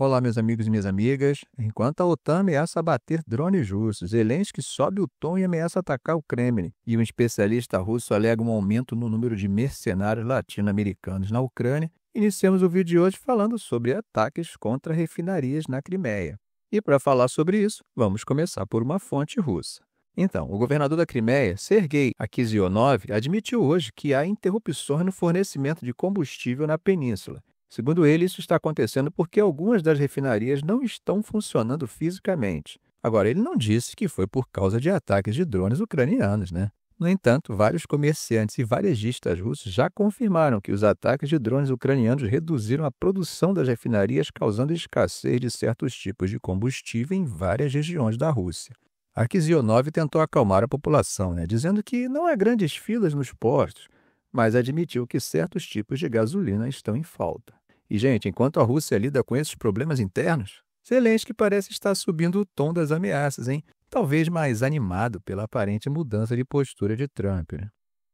Olá, meus amigos e minhas amigas. Enquanto a OTAN ameaça abater drones russos, Zelensky sobe o tom e ameaça atacar o Kremlin. E um especialista russo alega um aumento no número de mercenários latino-americanos na Ucrânia. Iniciamos o vídeo de hoje falando sobre ataques contra refinarias na Crimeia. E para falar sobre isso, vamos começar por uma fonte russa. Então, o governador da Crimeia, Sergei Aksyonov, admitiu hoje que há interrupções no fornecimento de combustível na península. Segundo ele, isso está acontecendo porque algumas das refinarias não estão funcionando fisicamente. Agora, ele não disse que foi por causa de ataques de drones ucranianos, né? No entanto, vários comerciantes e varejistas russos já confirmaram que os ataques de drones ucranianos reduziram a produção das refinarias, causando escassez de certos tipos de combustível em várias regiões da Rússia. Aksyonov tentou acalmar a população, dizendo que não há grandes filas nos postos, mas admitiu que certos tipos de gasolina estão em falta. E, gente, enquanto a Rússia lida com esses problemas internos, Zelensky parece estar subindo o tom das ameaças, talvez mais animado pela aparente mudança de postura de Trump.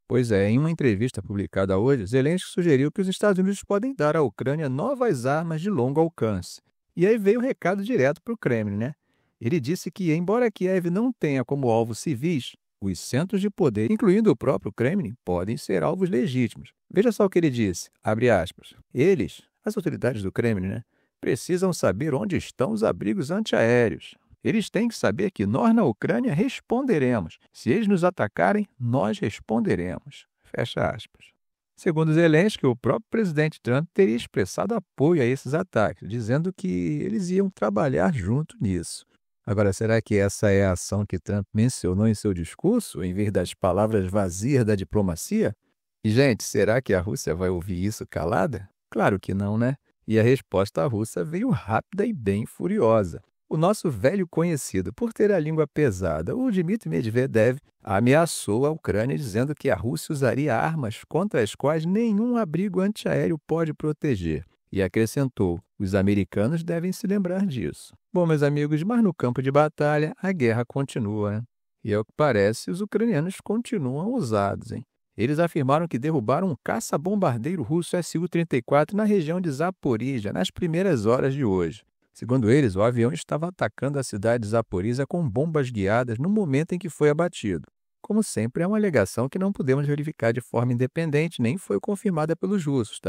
Pois é, em uma entrevista publicada hoje, Zelensky sugeriu que os Estados Unidos podem dar à Ucrânia novas armas de longo alcance. E aí veio o recado direto para o Kremlin, Ele disse que, embora Kiev não tenha como alvo civis, os centros de poder, incluindo o próprio Kremlin, podem ser alvos legítimos. Veja só o que ele disse, abre aspas. Eles, as autoridades do Kremlin, precisam saber onde estão os abrigos antiaéreos. Eles têm que saber que nós na Ucrânia responderemos. Se eles nos atacarem, nós responderemos. Fecha aspas. Segundo Zelensky, o próprio presidente Trump teria expressado apoio a esses ataques, dizendo que eles iam trabalhar junto nisso. Agora, será que essa é a ação que Trump mencionou em seu discurso, em vez das palavras vazias da diplomacia? E, gente, será que a Rússia vai ouvir isso calada? Claro que não, E a resposta russa veio rápida e bem furiosa. O nosso velho conhecido por ter a língua pesada, o Dmitry Medvedev, ameaçou a Ucrânia dizendo que a Rússia usaria armas contra as quais nenhum abrigo antiaéreo pode proteger. E acrescentou, os americanos devem se lembrar disso. Bom, meus amigos, mas no campo de batalha, a guerra continua, E ao que parece, os ucranianos continuam ousados, Eles afirmaram que derrubaram um caça-bombardeiro russo Su-34 na região de Zaporizhia nas primeiras horas de hoje. Segundo eles, o avião estava atacando a cidade de Zaporizhia com bombas guiadas no momento em que foi abatido. Como sempre, é uma alegação que não podemos verificar de forma independente, nem foi confirmada pelos russos,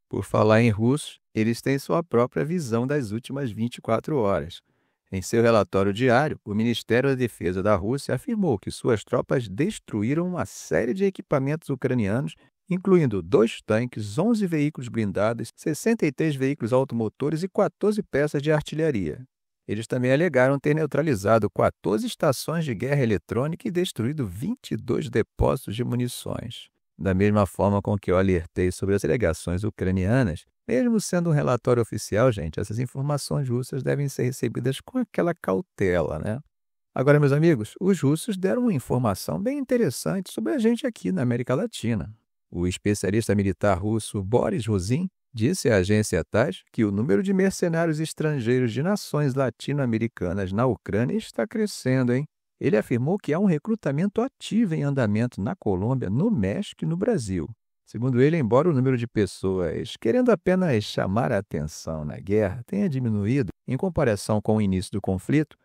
Por falar em russos, eles têm sua própria visão das últimas 24 horas. Em seu relatório diário, o Ministério da Defesa da Rússia afirmou que suas tropas destruíram uma série de equipamentos ucranianos, incluindo 2 tanques, 11 veículos blindados, 63 veículos automotores e 14 peças de artilharia. Eles também alegaram ter neutralizado 14 estações de guerra eletrônica e destruído 22 depósitos de munições. Da mesma forma com que eu alertei sobre as alegações ucranianas, mesmo sendo um relatório oficial, gente, essas informações russas devem ser recebidas com aquela cautela, Agora, meus amigos, os russos deram uma informação bem interessante sobre a gente aqui na América Latina. O especialista militar russo Boris Rosin disse à agência TASS que o número de mercenários estrangeiros de nações latino-americanas na Ucrânia está crescendo, Ele afirmou que há um recrutamento ativo em andamento na Colômbia, no México e no Brasil. Segundo ele, embora o número de pessoas querendo apenas chamar a atenção na guerra tenha diminuído em comparação com o início do conflito,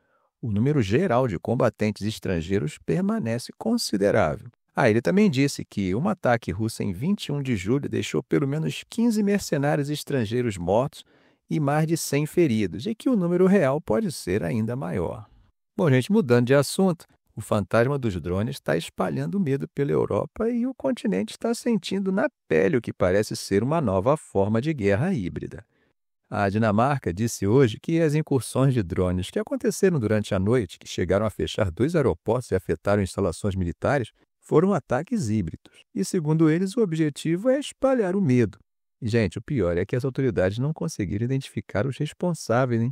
o número geral de combatentes estrangeiros permanece considerável. Ele também disse que um ataque russo em 21 de julho deixou pelo menos 15 mercenários estrangeiros mortos e mais de 100 feridos, e que o número real pode ser ainda maior. Bom, gente, mudando de assunto, o fantasma dos drones está espalhando medo pela Europa e o continente está sentindo na pele o que parece ser uma nova forma de guerra híbrida. A Dinamarca disse hoje que as incursões de drones que aconteceram durante a noite, que chegaram a fechar 2 aeroportos e afetaram instalações militares, foram ataques híbridos. E, segundo eles, o objetivo é espalhar o medo. E, gente, o pior é que as autoridades não conseguiram identificar os responsáveis,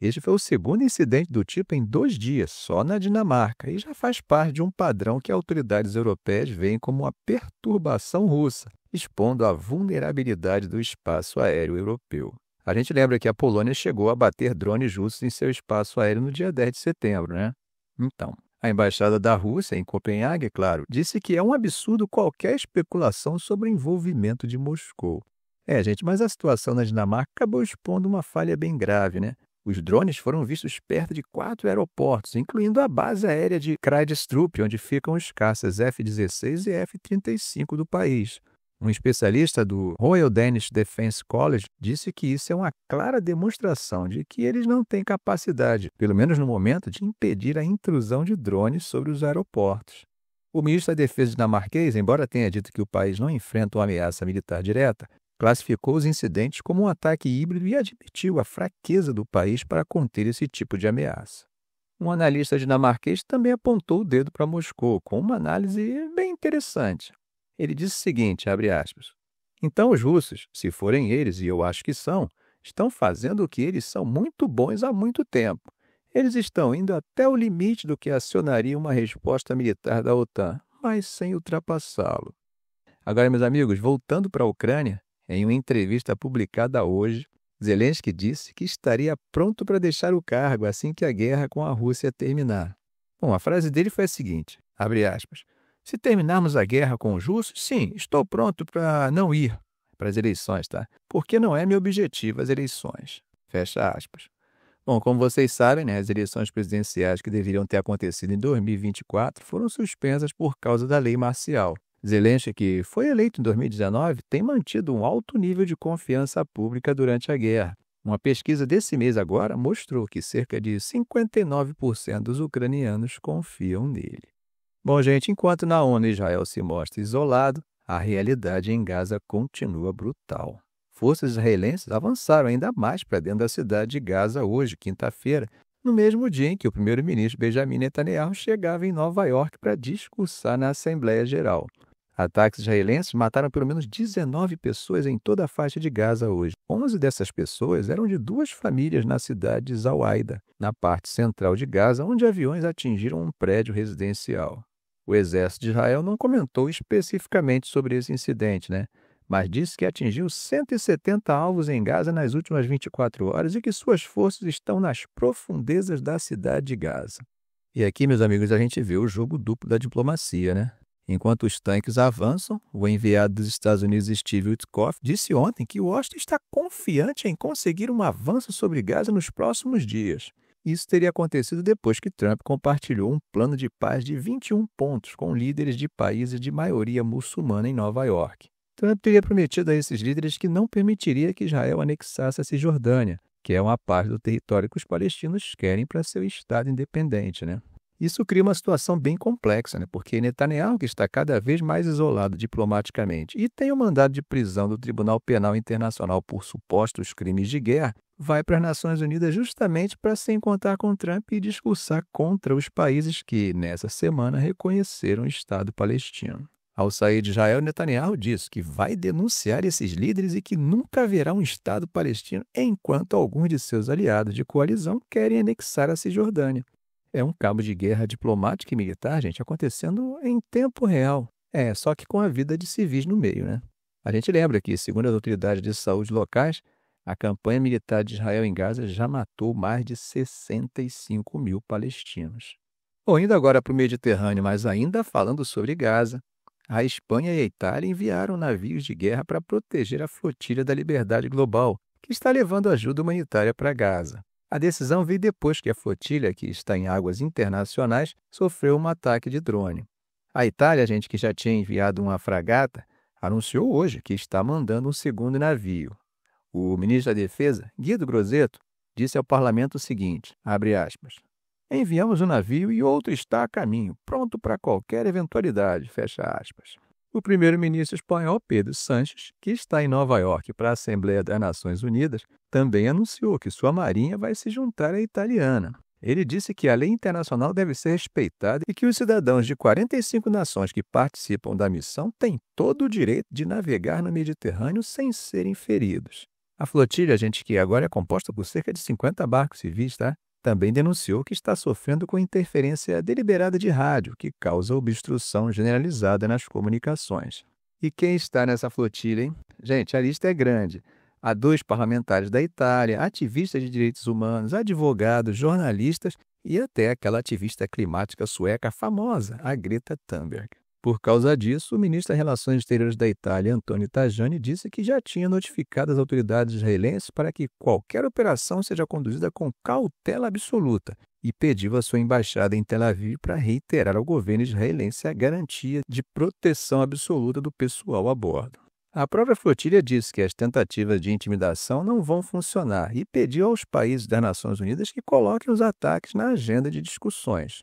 Este foi o segundo incidente do tipo em 2 dias, só na Dinamarca, e já faz parte de um padrão que autoridades europeias veem como uma perturbação russa, expondo a vulnerabilidade do espaço aéreo europeu. A gente lembra que a Polônia chegou a bater drones russos em seu espaço aéreo no dia 10 de setembro, Então, a embaixada da Rússia, em Copenhague, claro, disse que é um absurdo qualquer especulação sobre o envolvimento de Moscou. Gente, mas a situação na Dinamarca acabou expondo uma falha bem grave, né? Os drones foram vistos perto de 4 aeroportos, incluindo a base aérea de Krædstrup, onde ficam os caças F-16 e F-35 do país. Um especialista do Royal Danish Defence College disse que isso é uma clara demonstração de que eles não têm capacidade, pelo menos no momento, de impedir a intrusão de drones sobre os aeroportos. O ministro da Defesa dinamarquês, embora tenha dito que o país não enfrenta uma ameaça militar direta, classificou os incidentes como um ataque híbrido e admitiu a fraqueza do país para conter esse tipo de ameaça. Um analista dinamarquês também apontou o dedo para Moscou, com uma análise bem interessante. Ele disse o seguinte, abre aspas, então os russos, se forem eles, e eu acho que são, estão fazendo o que eles são muito bons há muito tempo. Eles estão indo até o limite do que acionaria uma resposta militar da OTAN, mas sem ultrapassá-lo. Agora, meus amigos, voltando para a Ucrânia, em uma entrevista publicada hoje, Zelensky disse que estaria pronto para deixar o cargo assim que a guerra com a Rússia terminar. Bom, a frase dele foi a seguinte, abre aspas, se terminarmos a guerra com os russos, sim, estou pronto para não ir para as eleições, tá? Porque não é meu objetivo as eleições. Fecha aspas. Bom, como vocês sabem, né, as eleições presidenciais que deveriam ter acontecido em 2024 foram suspensas por causa da lei marcial. Zelensky, que foi eleito em 2019, tem mantido um alto nível de confiança pública durante a guerra. Uma pesquisa desse mês agora mostrou que cerca de 59% dos ucranianos confiam nele. Bom, gente, enquanto na ONU Israel se mostra isolado, a realidade em Gaza continua brutal. Forças israelenses avançaram ainda mais para dentro da cidade de Gaza hoje, quinta-feira, no mesmo dia em que o primeiro-ministro Benjamin Netanyahu chegava em Nova York para discursar na Assembleia Geral. Ataques israelenses mataram pelo menos 19 pessoas em toda a faixa de Gaza hoje. 11 dessas pessoas eram de 2 famílias na cidade de Zawaida, na parte central de Gaza, onde aviões atingiram um prédio residencial. O exército de Israel não comentou especificamente sobre esse incidente, mas disse que atingiu 170 alvos em Gaza nas últimas 24 horas e que suas forças estão nas profundezas da cidade de Gaza. E aqui, meus amigos, a gente vê o jogo duplo da diplomacia, Enquanto os tanques avançam, o enviado dos Estados Unidos, Steve Witkoff, disse ontem que Washington está confiante em conseguir um avanço sobre Gaza nos próximos dias. Isso teria acontecido depois que Trump compartilhou um plano de paz de 21 pontos com líderes de países de maioria muçulmana em Nova York. Trump teria prometido a esses líderes que não permitiria que Israel anexasse a Cisjordânia, que é uma parte do território que os palestinos querem para seu Estado independente, Isso cria uma situação bem complexa, porque Netanyahu, que está cada vez mais isolado diplomaticamente e tem o mandado de prisão do Tribunal Penal Internacional por supostos crimes de guerra, vai para as Nações Unidas justamente para se encontrar com Trump e discursar contra os países que, nessa semana, reconheceram o Estado palestino. Ao sair de Israel, Netanyahu disse que vai denunciar esses líderes e que nunca haverá um Estado palestino enquanto alguns de seus aliados de coalizão querem anexar a Cisjordânia. É um cabo de guerra diplomática e militar, gente, acontecendo em tempo real. Só que com a vida de civis no meio, A gente lembra que, segundo as autoridades de saúde locais, a campanha militar de Israel em Gaza já matou mais de 65 mil palestinos. Bom, indo agora para o Mediterrâneo, mas ainda falando sobre Gaza, a Espanha e a Itália enviaram navios de guerra para proteger a flotilha da Liberdade Global, que está levando ajuda humanitária para Gaza. A decisão veio depois que a flotilha, que está em águas internacionais, sofreu um ataque de drone. A Itália, gente que já tinha enviado uma fragata, anunciou hoje que está mandando um segundo navio. O ministro da Defesa, Guido Crosetto, disse ao parlamento o seguinte, abre aspas, enviamos um navio e outro está a caminho, pronto para qualquer eventualidade, fecha aspas. O primeiro-ministro espanhol, Pedro Sánchez, que está em Nova York para a Assembleia das Nações Unidas, também anunciou que sua marinha vai se juntar à italiana. Ele disse que a lei internacional deve ser respeitada e que os cidadãos de 45 nações que participam da missão têm todo o direito de navegar no Mediterrâneo sem serem feridos. A flotilha, gente, que agora é composta por cerca de 50 barcos civis, também denunciou que está sofrendo com interferência deliberada de rádio, que causa obstrução generalizada nas comunicações. E quem está nessa flotilha, hein? Gente, a lista é grande. Há 2 parlamentares da Itália, ativistas de direitos humanos, advogados, jornalistas e até aquela ativista climática sueca famosa, a Greta Thunberg. Por causa disso, o ministro das Relações Exteriores da Itália, Antonio Tajani, disse que já tinha notificado as autoridades israelenses para que qualquer operação seja conduzida com cautela absoluta e pediu à sua embaixada em Tel Aviv para reiterar ao governo israelense a garantia de proteção absoluta do pessoal a bordo. A própria flotilha disse que as tentativas de intimidação não vão funcionar e pediu aos países das Nações Unidas que coloquem os ataques na agenda de discussões.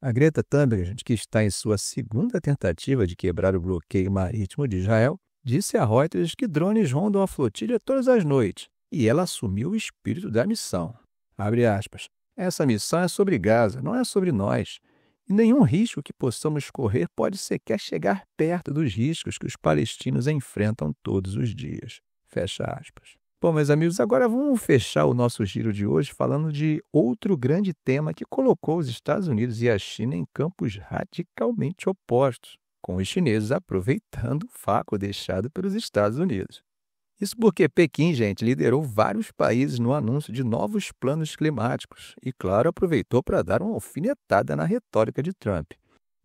A Greta Thunberg, que está em sua segunda tentativa de quebrar o bloqueio marítimo de Israel, disse a Reuters que drones rondam a flotilha todas as noites e ela assumiu o espírito da missão. Abre aspas. Essa missão é sobre Gaza, não é sobre nós. E nenhum risco que possamos correr pode sequer chegar perto dos riscos que os palestinos enfrentam todos os dias. Fecha aspas. Bom, meus amigos, agora vamos fechar o nosso giro de hoje falando de outro grande tema que colocou os Estados Unidos e a China em campos radicalmente opostos, com os chineses aproveitando o vácuo deixado pelos Estados Unidos. Isso porque Pequim, gente, liderou vários países no anúncio de novos planos climáticos e, claro, aproveitou para dar uma alfinetada na retórica de Trump.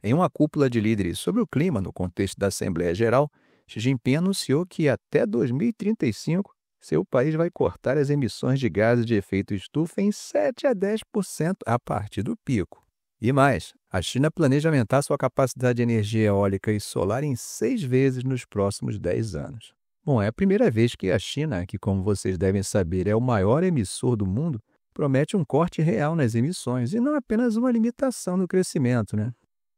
Em uma cúpula de líderes sobre o clima no contexto da Assembleia Geral, Xi Jinping anunciou que até 2035 seu país vai cortar as emissões de gases de efeito estufa em 7 a 10% a partir do pico. E mais, a China planeja aumentar sua capacidade de energia eólica e solar em 6 vezes nos próximos 10 anos. Bom, é a primeira vez que a China, que como vocês devem saber é o maior emissor do mundo, promete um corte real nas emissões e não apenas uma limitação no crescimento, né?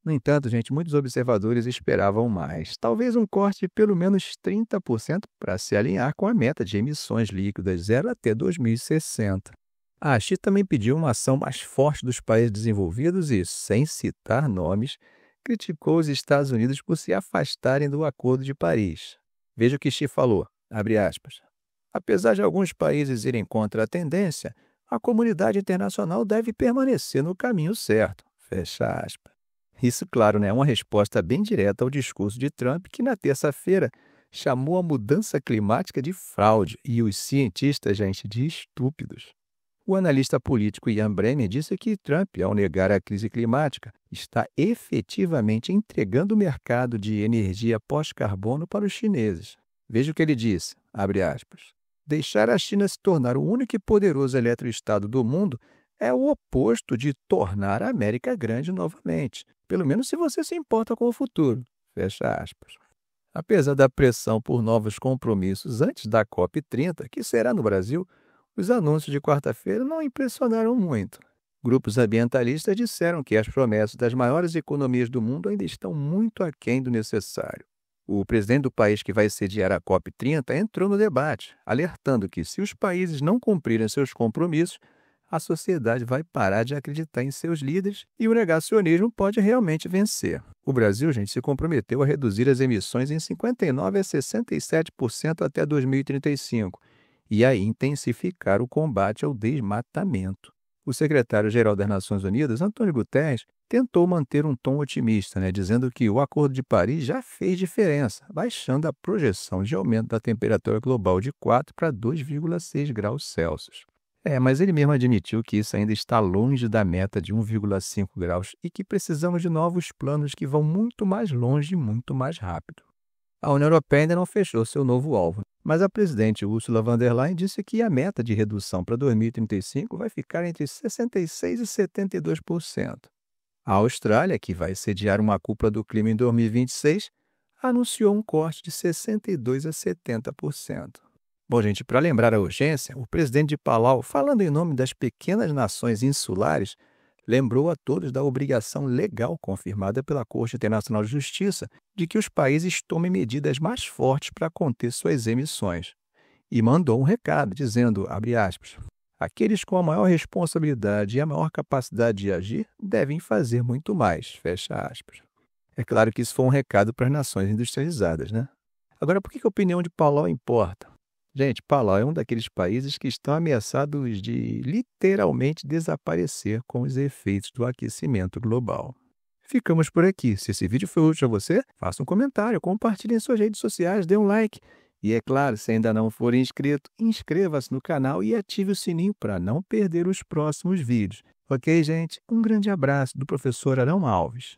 No entanto, gente, muitos observadores esperavam mais, talvez um corte de pelo menos 30% para se alinhar com a meta de emissões líquidas zero até 2060. A Xi também pediu uma ação mais forte dos países desenvolvidos e, sem citar nomes, criticou os Estados Unidos por se afastarem do Acordo de Paris. Veja o que Xi falou, abre aspas. Apesar de alguns países irem contra a tendência, a comunidade internacional deve permanecer no caminho certo, fecha aspas. Isso, claro, é uma resposta bem direta ao discurso de Trump, que na terça-feira chamou a mudança climática de fraude e os cientistas, gente, de estúpidos. O analista político Ian Bremmer disse que Trump, ao negar a crise climática, está efetivamente entregando o mercado de energia pós-carbono para os chineses. Veja o que ele disse, abre aspas. Deixar a China se tornar o único e poderoso eletroestado do mundo é o oposto de tornar a América grande novamente, pelo menos se você se importa com o futuro, fecha aspas. Apesar da pressão por novos compromissos antes da COP30, que será no Brasil, os anúncios de quarta-feira não impressionaram muito. Grupos ambientalistas disseram que as promessas das maiores economias do mundo ainda estão muito aquém do necessário. O presidente do país que vai sediar a COP30 entrou no debate, alertando que se os países não cumprirem seus compromissos, a sociedade vai parar de acreditar em seus líderes e o negacionismo pode realmente vencer. O Brasil, gente, se comprometeu a reduzir as emissões em 59% a 67% até 2035 e a intensificar o combate ao desmatamento. O secretário-geral das Nações Unidas, Antônio Guterres, tentou manter um tom otimista, dizendo que o Acordo de Paris já fez diferença, baixando a projeção de aumento da temperatura global de 4 para 2,6 graus Celsius. Mas ele mesmo admitiu que isso ainda está longe da meta de 1,5 graus e que precisamos de novos planos que vão muito mais longe e muito mais rápido. A União Europeia ainda não fechou seu novo alvo, mas a presidente Ursula von der Leyen disse que a meta de redução para 2035 vai ficar entre 66% e 72%. A Austrália, que vai sediar uma cúpula do clima em 2026, anunciou um corte de 62% a 70%. Bom, gente, para lembrar a urgência, o presidente de Palau, falando em nome das pequenas nações insulares, lembrou a todos da obrigação legal confirmada pela Corte Internacional de Justiça de que os países tomem medidas mais fortes para conter suas emissões. E mandou um recado dizendo, abre aspas, aqueles com a maior responsabilidade e a maior capacidade de agir devem fazer muito mais, fecha aspas. É claro que isso foi um recado para as nações industrializadas, Agora, por que a opinião de Palau importa? Gente, Palau é um daqueles países que estão ameaçados de literalmente desaparecer com os efeitos do aquecimento global. Ficamos por aqui. Se esse vídeo foi útil a você, faça um comentário, compartilhe em suas redes sociais, dê um like. E é claro, se ainda não for inscrito, inscreva-se no canal e ative o sininho para não perder os próximos vídeos. Ok, gente? Um grande abraço do professor Arão Alves.